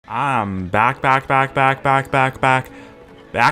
I'm back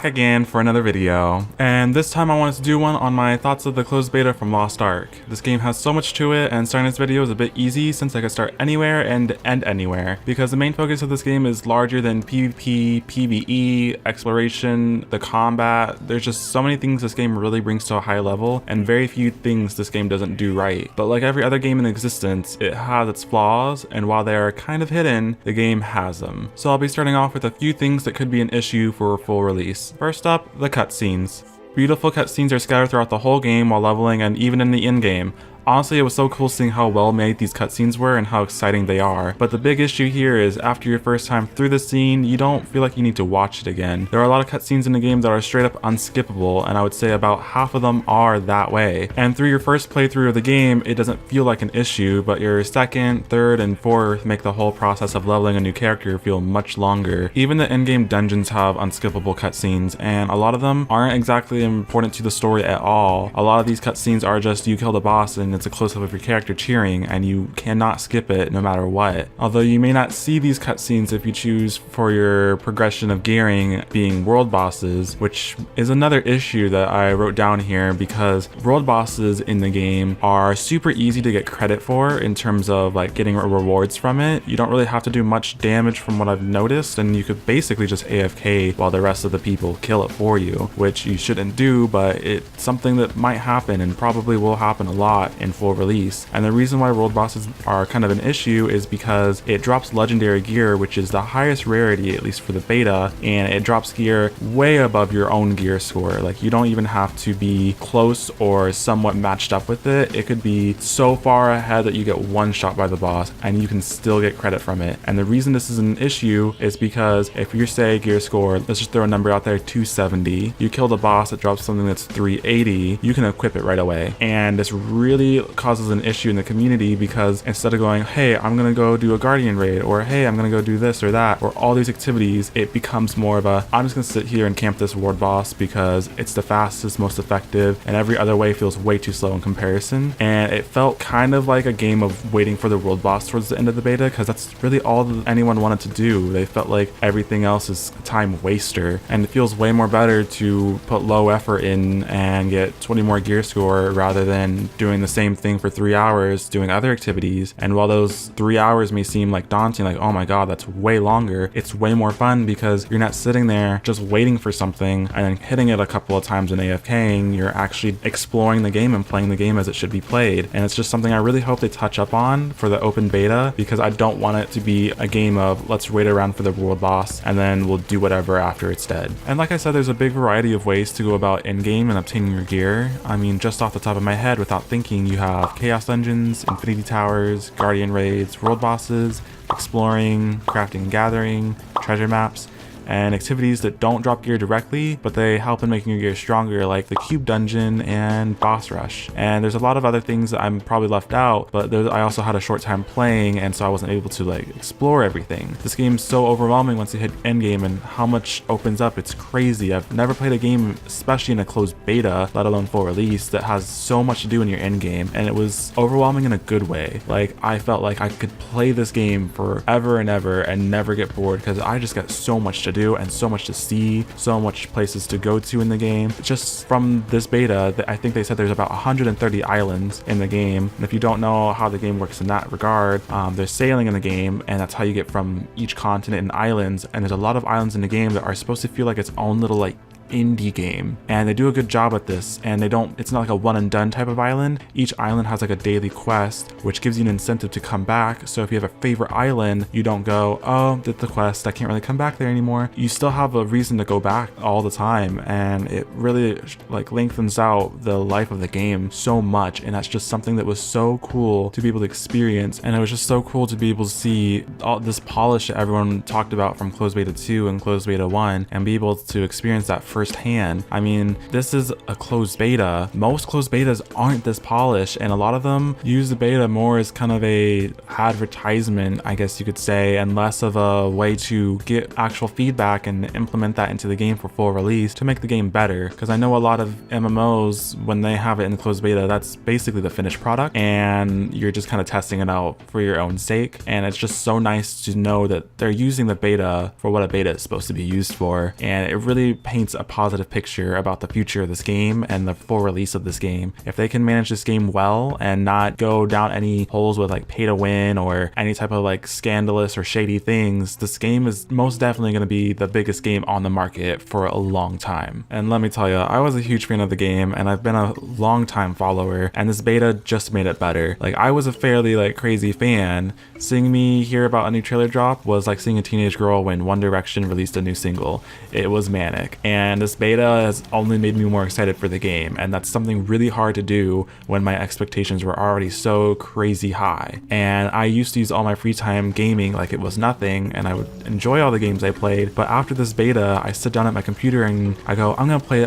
again for another video, and this time I wanted to do one on my thoughts of the closed beta from Lost Ark. This game has so much to it, and starting this video is a bit easy since I could start anywhere and end anywhere, because the main focus of this game is larger than PvP, PvE, exploration, the combat. There's just so many things this game really brings to a high level, and very few things this game doesn't do right. But like every other game in existence, it has its flaws, and while they are kind of hidden, the game has them. So I'll be starting off with a few things that could be an issue for a full release. First up, the cutscenes. Beautiful cutscenes are scattered throughout the whole game while leveling and even in the in-game. Honestly, it was so cool seeing how well made these cutscenes were and how exciting they are. But the big issue here is after your first time through the scene, you don't feel like you need to watch it again. There are a lot of cutscenes in the game that are straight up unskippable, and I would say about half of them are that way. And through your first playthrough of the game, it doesn't feel like an issue, but your second, third, and fourth make the whole process of leveling a new character feel much longer. Even the in-game dungeons have unskippable cutscenes, and a lot of them aren't exactly important to the story at all. A lot of these cutscenes are just you killed a boss and it's a close-up of your character cheering, and you cannot skip it no matter what. Although you may not see these cutscenes if you choose for your progression of gearing being world bosses, which is another issue that I wrote down here, because world bosses in the game are super easy to get credit for in terms of like getting rewards from it. You don't really have to do much damage from what I've noticed, and you could basically just AFK while the rest of the people kill it for you, which you shouldn't do, but it's something that might happen and probably will happen a lot in full release. And the reason why world bosses are kind of an issue is because it drops legendary gear, which is the highest rarity, at least for the beta, and it drops gear way above your own gear score. Like, you don't even have to be close or somewhat matched up with it. It could be so far ahead that you get one shot by the boss and you can still get credit from it. And the reason this is an issue is because if you're, say, gear score, let's just throw a number out there, 270, you kill the boss that drops something that's 380, you can equip it right away. And this really causes an issue in the community, because instead of going, hey, I'm gonna go do a guardian raid, or hey, I'm gonna go do this or that, or all these activities, it becomes more of a, I'm just gonna sit here and camp this ward boss because it's the fastest, most effective, and every other way feels way too slow in comparison. And it felt kind of like a game of waiting for the world boss towards the end of the beta, because that's really all that anyone wanted to do. They felt like everything else is a time waster, and it feels way more better to put low effort in and get 20 more gear score rather than doing the same thing for 3 hours doing other activities. And while those 3 hours may seem like daunting, like, oh my god, that's way longer, it's way more fun because you're not sitting there just waiting for something and then hitting it a couple of times and AFKing. You're actually exploring the game and playing the game as it should be played. And it's just something I really hope they touch up on for the open beta, because I don't want it to be a game of let's wait around for the world boss and then we'll do whatever after it's dead. And like I said, there's a big variety of ways to go about in-game and obtaining your gear. I mean, just off the top of my head, without thinking, you have Chaos Dungeons, Infinity Towers, Guardian Raids, World Bosses, exploring, crafting and gathering, treasure maps, and activities that don't drop gear directly, but they help in making your gear stronger, like the Cube Dungeon and Boss Rush. And there's a lot of other things that I'm probably left out, but I also had a short time playing, and so I wasn't able to like explore everything. This game's so overwhelming once you hit endgame, and how much opens up, it's crazy. I've never played a game, especially in a closed beta, let alone full release, that has so much to do in your endgame, and it was overwhelming in a good way. Like, I felt like I could play this game forever and ever and never get bored, because I just got so much to do and so much to see, so much places to go to in the game. Just from this beta, I think they said there's about 130 islands in the game, and if you don't know how the game works in that regard, there's sailing in the game, and that's how you get from each continent and islands. And there's a lot of islands in the game that are supposed to feel like its own little like indie game, and they do a good job at this. And it's not like a one and done type of island. Each island has like a daily quest, which gives you an incentive to come back. So if you have a favorite island, you don't go, oh, did the quest, I can't really come back there anymore. You still have a reason to go back all the time, and it really like lengthens out the life of the game so much. And that's just something that was so cool to be able to experience, and it was just so cool to be able to see all this polish that everyone talked about from closed beta 2 and closed beta 1, and be able to experience that firsthand. I mean, this is a closed beta. Most closed betas aren't this polished, and a lot of them use the beta more as kind of a advertisement, I guess you could say, and less of a way to get actual feedback and implement that into the game for full release to make the game better. Because I know a lot of MMOs, when they have it in the closed beta, that's basically the finished product, and you're just kind of testing it out for your own sake. And it's just so nice to know that they're using the beta for what a beta is supposed to be used for, and it really paints a positive picture about the future of this game and the full release of this game. If they can manage this game well and not go down any holes with like pay to win or any type of like scandalous or shady things, this game is most definitely going to be the biggest game on the market for a long time. And let me tell you, I was a huge fan of the game, and I've been a long time follower, and this beta just made it better. Like, I was a fairly like crazy fan. Seeing me hear about a new trailer drop was like seeing a teenage girl when One Direction released a new single. It was manic, and this beta has only made me more excited for the game, and that's something really hard to do when my expectations were already so crazy high. And I used to use all my free time gaming like it was nothing, and I would enjoy all the games I played, but after this beta I sit down at my computer and I go, I'm gonna play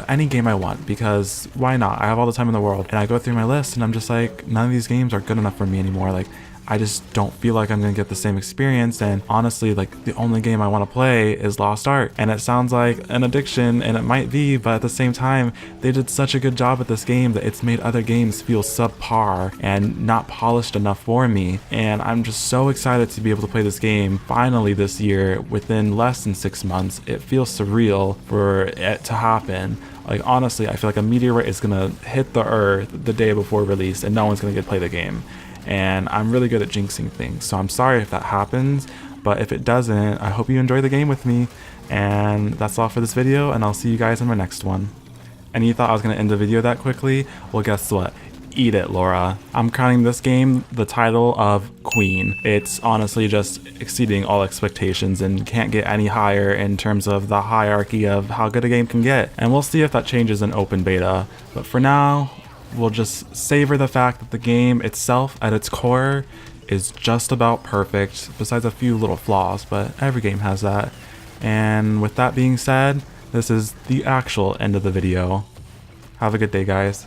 any game I want, because why not? I have all the time in the world. And I go through my list and I'm just like, none of these games are good enough for me anymore. Like, I just don't feel like I'm gonna get the same experience, and honestly, like, the only game I want to play is Lost Ark. And it sounds like an addiction, and it might be, but at the same time, they did such a good job at this game that it's made other games feel subpar and not polished enough for me. And I'm just so excited to be able to play this game finally this year within less than 6 months. It feels surreal for it to happen. Like, honestly, I feel like a meteorite is gonna hit the earth the day before release and no one's gonna get to play the game. And I'm really good at jinxing things, so I'm sorry if that happens, but if it doesn't, I hope you enjoy the game with me. And that's all for this video, and I'll see you guys in my next one. And you thought I was gonna end the video that quickly? Well, guess what? Eat it, Laura. I'm crowning this game the title of Queen. It's honestly just exceeding all expectations and can't get any higher in terms of the hierarchy of how good a game can get. And we'll see if that changes in open beta. But for now, we'll just savor the fact that the game itself at its core is just about perfect, besides a few little flaws, but every game has that. And with that being said, this is the actual end of the video. Have a good day, guys.